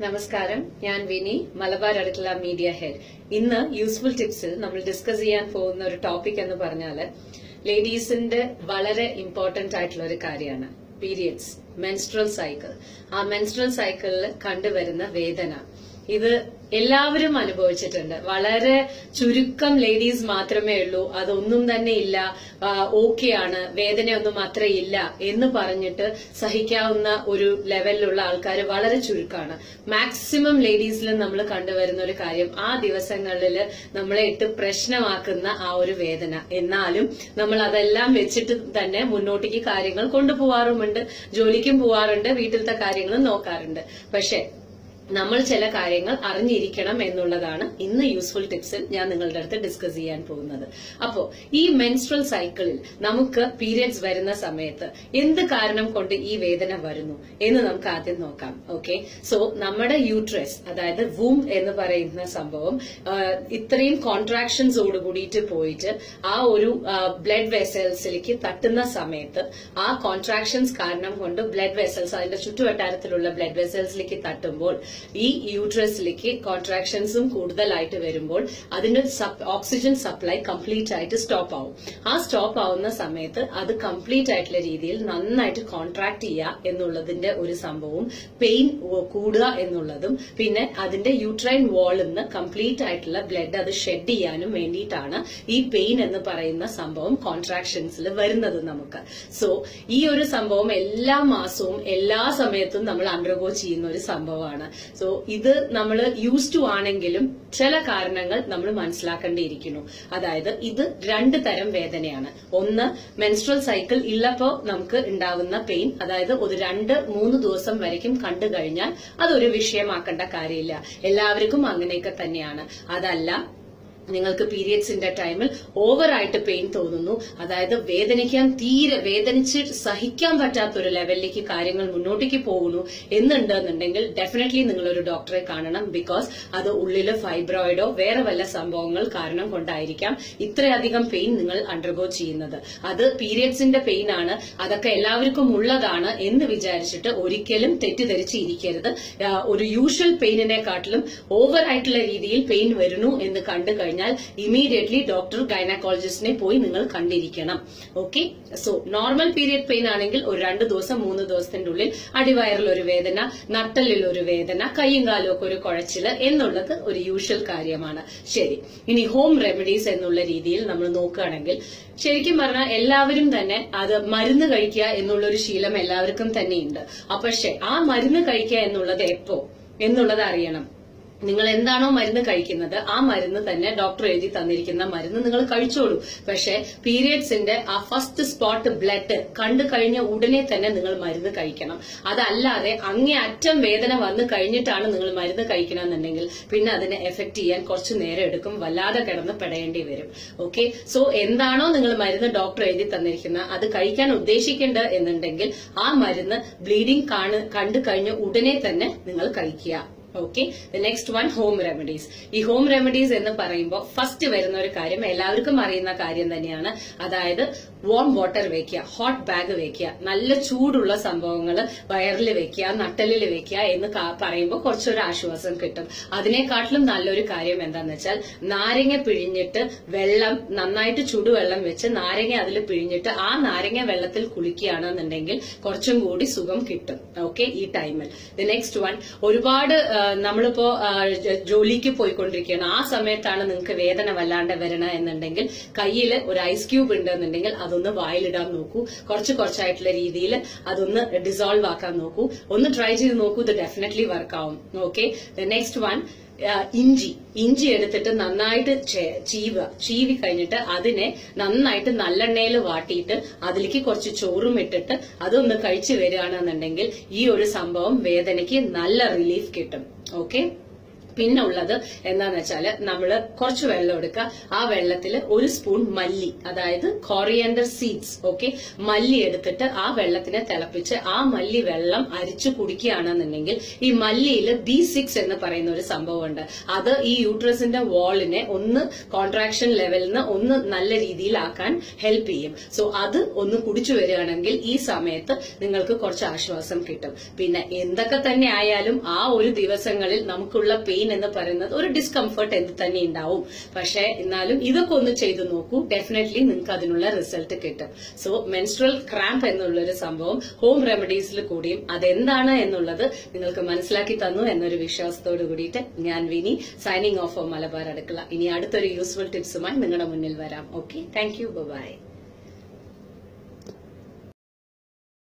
നമസ്കാരം, ഞാൻ വിനി, മലബാർ അടുക്കള മീഡിയ ഹെഡ്. ഇന്ന് യൂസ്ഫുൾ ടിപ്സിൽ നമ്മൾ ഡിസ്കസ് ചെയ്യാൻ പോകുന്ന ഒരു ടോപ്പിക് എന്ന് പറഞ്ഞാല് ലേഡീസിന്റെ വളരെ ഇമ്പോർട്ടന്റ് ആയിട്ടുള്ള ഒരു കാര്യമാണ് പീരിയഡ്സ്, മെൻസ്ട്രൽ സൈക്കിൾ. ആ മെൻസ്ട്രൽ സൈക്കിളിൽ കണ്ടുവരുന്ന വേദന ഇത് എല്ലാവരും അനുഭവിച്ചിട്ടുണ്ട്. വളരെ ചുരുക്കം ലേഡീസ് മാത്രമേ ഉള്ളൂ അതൊന്നും തന്നെ ഇല്ല, ഓക്കെയാണ്, വേദനയൊന്നും അത്ര ഇല്ല എന്ന് പറഞ്ഞിട്ട് സഹിക്കാവുന്ന ഒരു ലെവലിലുള്ള ആൾക്കാർ വളരെ ചുരുക്കമാണ്. മാക്സിമം ലേഡീസിലും നമ്മൾ കണ്ടുവരുന്ന ഒരു കാര്യം ആ ദിവസങ്ങളിൽ നമ്മളെ ഇട്ട് പ്രശ്നമാക്കുന്ന ആ ഒരു വേദന. എന്നാലും നമ്മൾ അതെല്ലാം വെച്ചിട്ട് തന്നെ മുന്നോട്ടേക്ക് കാര്യങ്ങൾ കൊണ്ടുപോവാറുമുണ്ട്, ജോലിക്കും പോവാറുണ്ട്, വീട്ടിലത്തെ കാര്യങ്ങളും നോക്കാറുണ്ട്. പക്ഷെ നമ്മൾ ചില കാര്യങ്ങൾ അറിഞ്ഞിരിക്കണം എന്നുള്ളതാണ് ഇന്ന് യൂസ്ഫുൾ ടിപ്സിൽ ഞാൻ നിങ്ങളുടെ അടുത്ത് ഡിസ്കസ് ചെയ്യാൻ പോകുന്നത്. അപ്പോ ഈ മെൻസ്ട്രൽ സൈക്കിളിൽ നമുക്ക് പീരിയഡ്സ് വരുന്ന സമയത്ത് എന്ത് കാരണം കൊണ്ട് ഈ വേദന വരുന്നു എന്ന് നമുക്ക് ആദ്യം നോക്കാം. ഓക്കെ, സോ നമ്മുടെ യൂട്രസ്, അതായത് വൂം എന്ന് പറയുന്ന സംഭവം ഇത്രയും കോൺട്രാക്ഷൻസോടുകൂടിയിട്ട് പോയിട്ട് ആ ഒരു ബ്ലഡ് വെസൽസിലേക്ക് തട്ടുന്ന സമയത്ത് ആ കോൺട്രാക്ഷൻസ് കാരണം കൊണ്ട് ബ്ലഡ് വെസൽസ്, അതിന്റെ ചുറ്റുവട്ടാരത്തിലുള്ള ബ്ലഡ് വെസൽസിലേക്ക് തട്ടുമ്പോൾ ഈ യൂട്രസിലേക്ക് കോൺട്രാക്ഷൻസും കൂടുതലായിട്ട് വരുമ്പോൾ അതിന്റെ ഓക്സിജൻ സപ്ലൈ കംപ്ലീറ്റ് ആയിട്ട് സ്റ്റോപ്പ് ആവും. ആ സ്റ്റോപ്പ് ആവുന്ന സമയത്ത് അത് കംപ്ലീറ്റ് ആയിട്ടുള്ള രീതിയിൽ നന്നായിട്ട് കോൺട്രാക്ട് ചെയ്യുക എന്നുള്ളതിന്റെ ഒരു സംഭവവും, പെയിൻ കൂടുക എന്നുള്ളതും, പിന്നെ അതിന്റെ യൂട്രൈൻ വാളിൽ നിന്ന് കംപ്ലീറ്റ് ആയിട്ടുള്ള ബ്ലഡ് അത് ഷെഡ് ചെയ്യാനും വേണ്ടിയിട്ടാണ് ഈ പെയിൻ എന്ന് പറയുന്ന സംഭവം കോൺട്രാക്ഷൻസിൽ വരുന്നത് നമുക്ക്. സോ ഈ ഒരു സംഭവം എല്ലാ മാസവും എല്ലാ സമയത്തും നമ്മൾ അണ്ടർഗോ ചെയ്യുന്ന ഒരു സംഭവമാണ്. സോ ഇത് നമ്മൾ യൂസ് ടു ആണെങ്കിലും ചില കാരണങ്ങൾ നമ്മൾ മനസ്സിലാക്കേണ്ടിയിരിക്കുന്നു. അതായത് ഇത് രണ്ട് തരം വേദനയാണ്. ഒന്ന്, മെൻസ്ട്രൽ സൈക്കിൾ ഉള്ളപ്പോ നമുക്ക് ഉണ്ടാവുന്ന പെയിൻ, അതായത് ഒരു 2-3 ദിവസം വരയ്ക്കും കണ്ടു കഴിഞ്ഞാൽ അതൊരു വിഷയമാക്കേണ്ട കാര്യമില്ല, എല്ലാവർക്കും അങ്ങനെയൊക്കെ തന്നെയാണ്. അതല്ല, നിങ്ങൾക്ക് പീരിയഡ്സിന്റെ ടൈമിൽ ഓവറായിട്ട് പെയിൻ തോന്നുന്നു, അതായത് വേദനിച്ച് സഹിക്കാൻ പറ്റാത്തൊരു ലെവലിലേക്ക് കാര്യങ്ങൾ മുന്നോട്ടേക്ക് പോകുന്നു എന്നുണ്ടെന്നുണ്ടെങ്കിൽ ഡെഫിനറ്റ്ലി നിങ്ങൾ ഒരു ഡോക്ടറെ കാണണം. ബിക്കോസ് അത് ഉള്ളില് ഫൈബ്രോയിഡോ വേറെ വല്ല സംഭവങ്ങൾ കാരണം കൊണ്ടായിരിക്കാം ഇത്രയധികം പെയിൻ നിങ്ങൾ അണ്ടർഗോ ചെയ്യുന്നത്. അത് പീരിയഡ്സിന്റെ പെയിൻ ആണ്, അതൊക്കെ എല്ലാവർക്കും ഉള്ളതാണ് എന്ന് വിചാരിച്ചിട്ട് ഒരിക്കലും തെറ്റിദ്ധരിച്ച് ഇരിക്കരുത്. ഒരു യൂഷ്വൽ പെയിനിനെക്കാട്ടിലും ഓവറായിട്ടുള്ള രീതിയിൽ പെയിൻ വരുന്നു എന്ന് കണ്ടു കഴിഞ്ഞാൽ ഇമീഡിയറ്റ്ലി ഡോക്ടർ ഗൈനക്കോളജിസ്റ്റിനെ പോയി നിങ്ങൾ കണ്ടിരിക്കണം. Okay, so normal period pain ആണെങ്കിൽ ഒരു 2 ദിവസം 3 ദിവസത്തിന്റെ ഉള്ളിൽ അടിവയറിൽ ഒരു വേദന, നട്ടലിൽ ഒരു വേദന, കൈയും കാലും ഒക്കെ ഒരു കുഴച്ചില് എന്നുള്ളത് ഒരു യൂഷ്വൽ കാര്യമാണ്. ശരി, ഇനി ഹോം റെമഡീസ് എന്നുള്ള രീതിയിൽ നമ്മൾ നോക്കുകയാണെങ്കിൽ ശരിക്കും പറഞ്ഞാൽ എല്ലാവരും തന്നെ അത് മരുന്ന് കഴിക്കുക എന്നുള്ളൊരു ശീലം എല്ലാവർക്കും തന്നെയുണ്ട്. പക്ഷെ ആ മരുന്ന് കഴിക്കുക എന്നുള്ളത് എപ്പോ എന്നുള്ളത് അറിയണം. നിങ്ങൾ എന്താണോ മരുന്ന് കഴിക്കുന്നത് ആ മരുന്ന് തന്നെ ഡോക്ടർ എഴുതി തന്നിരിക്കുന്ന മരുന്ന് നിങ്ങൾ കഴിച്ചോളൂ. പക്ഷെ പീരിയഡ്സിന്റെ ആ ഫസ്റ്റ് സ്പോട്ട് ബ്ലഡ് കണ്ടു കഴിഞ്ഞ ഉടനെ തന്നെ നിങ്ങൾ മരുന്ന് കഴിക്കണം. അതല്ലാതെ അങ്ങേ അറ്റം വേദന വന്നു കഴിഞ്ഞിട്ടാണ് നിങ്ങൾ മരുന്ന് കഴിക്കണമെന്നുണ്ടെങ്കിൽ പിന്നെ അതിനെ എഫക്ട് ചെയ്യാൻ കുറച്ചു നേരം എടുക്കും, വല്ലാതെ കിടന്ന് പെടേണ്ടി വരും. ഓക്കെ, സോ എന്താണോ നിങ്ങൾ മരുന്ന് ഡോക്ടർ എഴുതി തന്നിരിക്കുന്ന അത് കഴിക്കാൻ ഉദ്ദേശിക്കേണ്ടത് എന്നുണ്ടെങ്കിൽ ആ മരുന്ന് ബ്ലീഡിംഗ് കണ്ടു കഴിഞ്ഞ ഉടനെ തന്നെ നിങ്ങൾ കഴിക്കുക. Okay, next one, home remedies. ഈ ഹോം റെമഡീസ് എന്ന് പറയുമ്പോൾ ഫസ്റ്റ് വരുന്ന ഒരു കാര്യം എല്ലാവർക്കും അറിയുന്ന കാര്യം തന്നെയാണ്. അതായത് വാം വാട്ടർ വെക്കുക, ഹോട്ട് ബാഗ് വെക്കുക, നല്ല ചൂടുള്ള സംഭവങ്ങൾ വയറിൽ വെക്കുക, നട്ടലിൽ വെക്കുക എന്ന് പറയുമ്പോൾ കുറച്ചൊരു ആശ്വാസം കിട്ടും. അതിനെക്കാട്ടിലും നല്ലൊരു കാര്യം എന്താന്ന് വെച്ചാൽ നാരങ്ങ പിഴിഞ്ഞിട്ട് വെള്ളം, നന്നായിട്ട് ചൂടുവെള്ളം വെച്ച് നാരങ്ങ അതിൽ പിഴിഞ്ഞിട്ട് ആ നാരങ്ങ വെള്ളത്തിൽ കുളിക്കുകയാണെന്നുണ്ടെങ്കിൽ കുറച്ചും കൂടി സുഖം കിട്ടും. ഓക്കെ, ഈ ടൈമിൽ. നെക്സ്റ്റ് വൺ, ഒരുപാട് നമ്മളിപ്പോ ജോലിക്ക് പോയിക്കൊണ്ടിരിക്കുകയാണ്, ആ സമയത്താണ് നിങ്ങൾക്ക് വേദന വല്ലാണ്ട് വരണ എന്നുണ്ടെങ്കിൽ കയ്യിൽ ഒരു ഐസ് ക്യൂബ് ഉണ്ടെന്നുണ്ടെങ്കിൽ അതൊന്ന് വായിലിടാൻ നോക്കൂ. കുറച്ചായിട്ടുള്ള രീതിയിൽ അതൊന്ന് ഡിസോൾവ് ആക്കാൻ നോക്കൂ. ഒന്ന് ട്രൈ ചെയ്ത് നോക്കൂ, ഇത് ഡെഫിനറ്റ്ലി വർക്ക് ആവും. ഓക്കെ, നെക്സ്റ്റ് വൺ, ഇഞ്ചി എടുത്തിട്ട് നന്നായിട്ട് ചീവി കഴിഞ്ഞിട്ട് അതിനെ നന്നായിട്ട് നല്ലെണ്ണയിൽ വാട്ടിയിട്ട് അതിലേക്ക് കുറച്ച് ചോറും ഇട്ടിട്ട് അതൊന്ന് കഴിച്ചു വരികയാണെന്നുണ്ടെങ്കിൽ ഈ ഒരു സംഭവം വേദനയ്ക്ക് നല്ല റിലീഫ് കിട്ടും. ഓക്കെ, പിന്നെ ഉള്ളത് എന്താന്ന് വെച്ചാല് നമ്മള് കുറച്ച് വെള്ളം എടുക്കുക. ആ വെള്ളത്തിൽ 1 സ്പൂൺ മല്ലി, അതായത് കോറിയൻഡർ സീഡ്സ്, ഓക്കെ, മല്ലി എടുത്തിട്ട് ആ വെള്ളത്തിനെ തിളപ്പിച്ച് ആ മല്ലി വെള്ളം അരിച്ചു കുടിക്കുകയാണെന്നുണ്ടെങ്കിൽ ഈ മല്ലിയിൽ B6 എന്ന് പറയുന്ന ഒരു സംഭവമുണ്ട്. അത് ഈ യൂട്രസിന്റെ വാളിനെ ഒന്ന് കോൺട്രാക്ഷൻ ലെവലിൽ നിന്ന് ഒന്ന് നല്ല രീതിയിലാക്കാൻ ഹെൽപ്പ് ചെയ്യും. സോ അത് ഒന്ന് കുടിച്ചു വരികയാണെങ്കിൽ ഈ സമയത്ത് നിങ്ങൾക്ക് കുറച്ച് ആശ്വാസം കിട്ടും. പിന്നെ എന്തൊക്കെ തന്നെ ആയാലും ആ ഒരു ദിവസങ്ങളിൽ നമുക്കുള്ള പെയിൻ എന്ന് പറയുന്നത് ഒരു ഡിസ്കംഫർട്ട് എന്ത് തന്നെ ഉണ്ടാവും. പക്ഷെ എന്നാലും ഇതൊക്കെ ഒന്ന് ചെയ്തു നോക്കൂ, ഡെഫിനറ്റ്ലി നിങ്ങൾക്ക് അതിനുള്ള റിസൾട്ട് കിട്ടും. സോ മെൻസ്ട്രൽ ക്രാമ്പ് എന്നുള്ളൊരു സംഭവം ഹോം റെമഡീസിൽ കൂടിയും അതെന്താണ് എന്നുള്ളത് നിങ്ങൾക്ക് മനസ്സിലാക്കി തന്നു എന്നൊരു വിശ്വാസത്തോടു കൂടിയിട്ട് ഞാൻ വിനി സൈനിങ് ഓഫ് മലബാർ അടുക്കള. ഇനി അടുത്തൊരു യൂസ്ഫുൾ ടിപ്സുമായി നിങ്ങളുടെ മുന്നിൽ വരാം. Okay, thank you, by.